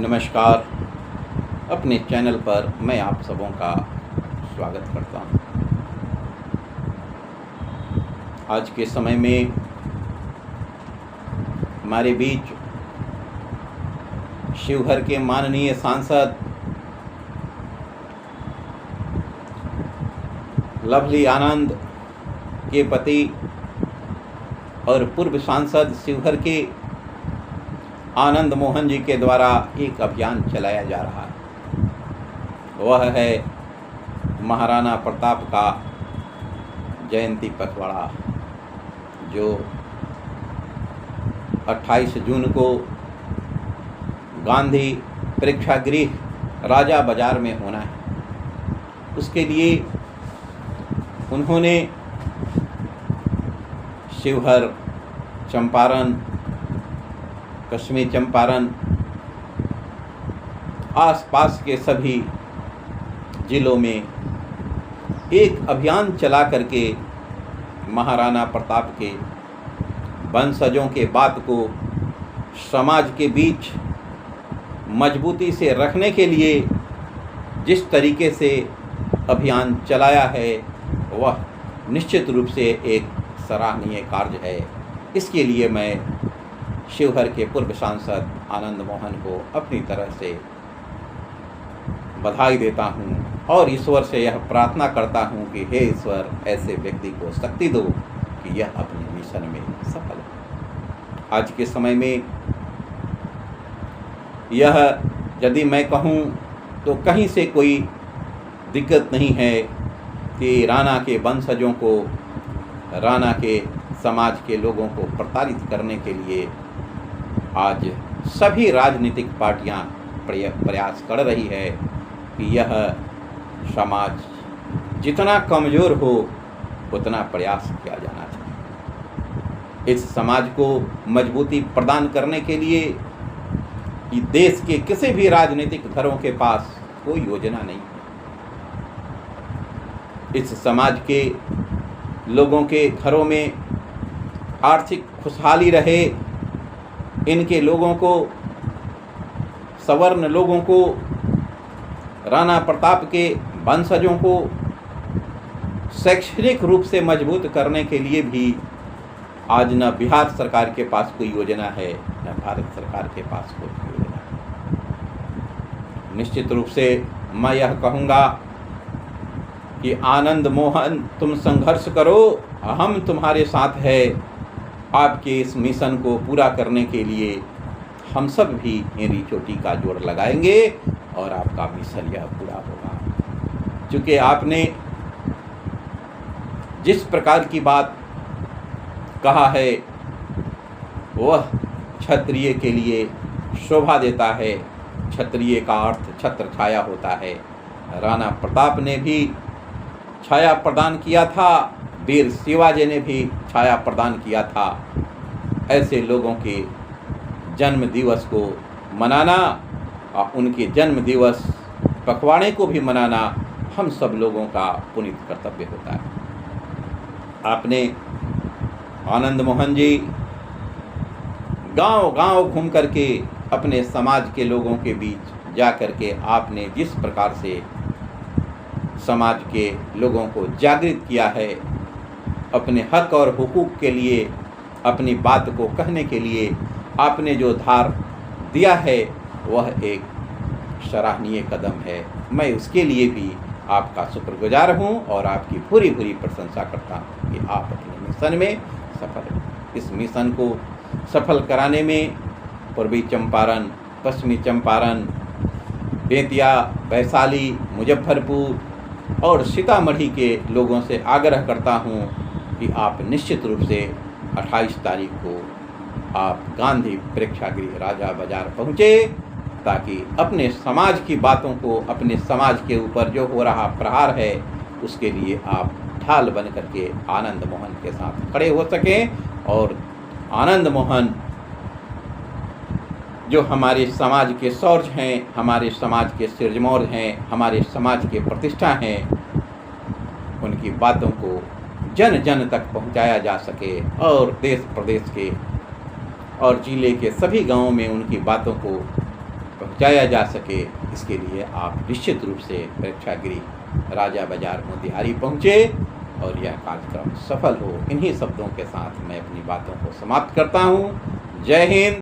नमस्कार। अपने चैनल पर मैं आप सबों का स्वागत करता हूं। आज के समय में हमारे बीच शिवहर के माननीय सांसद लवली आनंद के पति और पूर्व सांसद शिवहर के आनंद मोहन जी के द्वारा एक अभियान चलाया जा रहा है। वह है महाराणा प्रताप का जयंती पखवाड़ा, जो 28 जून को गांधी प्रेक्षागृह राजा बाजार में होना है। उसके लिए उन्होंने शिवहर, चंपारण, पश्चिमी चंपारण, आसपास के सभी जिलों में एक अभियान चला करके महाराणा प्रताप के वंशजों के बात को समाज के बीच मजबूती से रखने के लिए जिस तरीके से अभियान चलाया है, वह निश्चित रूप से एक सराहनीय कार्य है। इसके लिए मैं शिवहर के पूर्व सांसद आनंद मोहन को अपनी तरह से बधाई देता हूं और ईश्वर से यह प्रार्थना करता हूं कि हे ईश्वर, ऐसे व्यक्ति को शक्ति दो कि यह अपने मिशन में सफल हो। आज के समय में यह यदि मैं कहूं तो कहीं से कोई दिक्कत नहीं है कि राणा के वंशजों को, राणा के समाज के लोगों को प्रताड़ित करने के लिए आज सभी राजनीतिक पार्टियां प्रयास कर रही है कि यह समाज जितना कमज़ोर हो उतना प्रयास किया जाना चाहिए। इस समाज को मजबूती प्रदान करने के लिए कि देश के किसी भी राजनीतिक दलों के पास कोई योजना नहीं है। इस समाज के लोगों के घरों में आर्थिक खुशहाली रहे, इनके लोगों को, सवर्ण लोगों को, राणा प्रताप के वंशजों को शैक्षणिक रूप से मजबूत करने के लिए भी आज न बिहार सरकार के पास कोई योजना है, न भारत सरकार के पास कोई योजना है। निश्चित रूप से मैं यह कहूँगा कि आनंद मोहन, तुम संघर्ष करो, हम तुम्हारे साथ हैं। आपके इस मिशन को पूरा करने के लिए हम सब भी एड़ी चोटी का जोड़ लगाएंगे और आपका मिशन यह पूरा होगा। क्योंकि आपने जिस प्रकार की बात कहा है वह क्षत्रिय के लिए शोभा देता है। क्षत्रिय का अर्थ छत्र छाया होता है। राणा प्रताप ने भी छाया प्रदान किया था, वीर शिवाजी ने भी छाया प्रदान किया था। ऐसे लोगों के जन्म दिवस को मनाना और उनके जन्म दिवस पखवाड़े को भी मनाना हम सब लोगों का पुनीत कर्तव्य होता है। आपने आनंद मोहन जी गांव-गांव घूम करके अपने समाज के लोगों के बीच जा करके आपने जिस प्रकार से समाज के लोगों को जागृत किया है, अपने हक और हुकूक के लिए, अपनी बात को कहने के लिए आपने जो धार दिया है, वह एक सराहनीय कदम है। मैं उसके लिए भी आपका शुक्रगुजार हूं और आपकी पूरी प्रशंसा करता हूं कि आप अपने मिशन में सफल हैं। इस मिशन को सफल कराने में पूर्वी चंपारण, पश्चिमी चंपारण, बेतिया, वैशाली, मुजफ्फरपुर और सीतामढ़ी के लोगों से आग्रह करता हूं कि आप निश्चित रूप से 28 तारीख को आप गांधी प्रेक्षागृह राजा बाजार पहुँचे, ताकि अपने समाज की बातों को, अपने समाज के ऊपर जो हो रहा प्रहार है, उसके लिए आप ढाल बन करके आनंद मोहन के साथ खड़े हो सकें। और आनंद मोहन जो हमारे समाज के शौर्य हैं, हमारे समाज के सिरमौर हैं, हमारे समाज के प्रतिष्ठा हैं, उनकी बातों को जन जन तक पहुंचाया जा सके और देश प्रदेश के और जिले के सभी गांवों में उनकी बातों को पहुंचाया जा सके, इसके लिए आप निश्चित रूप से प्रेक्षागृह राजा बाजार मोतिहारी पहुँचे और यह कार्यक्रम सफल हो। इन्हीं शब्दों के साथ मैं अपनी बातों को समाप्त करता हूँ। जय हिंद।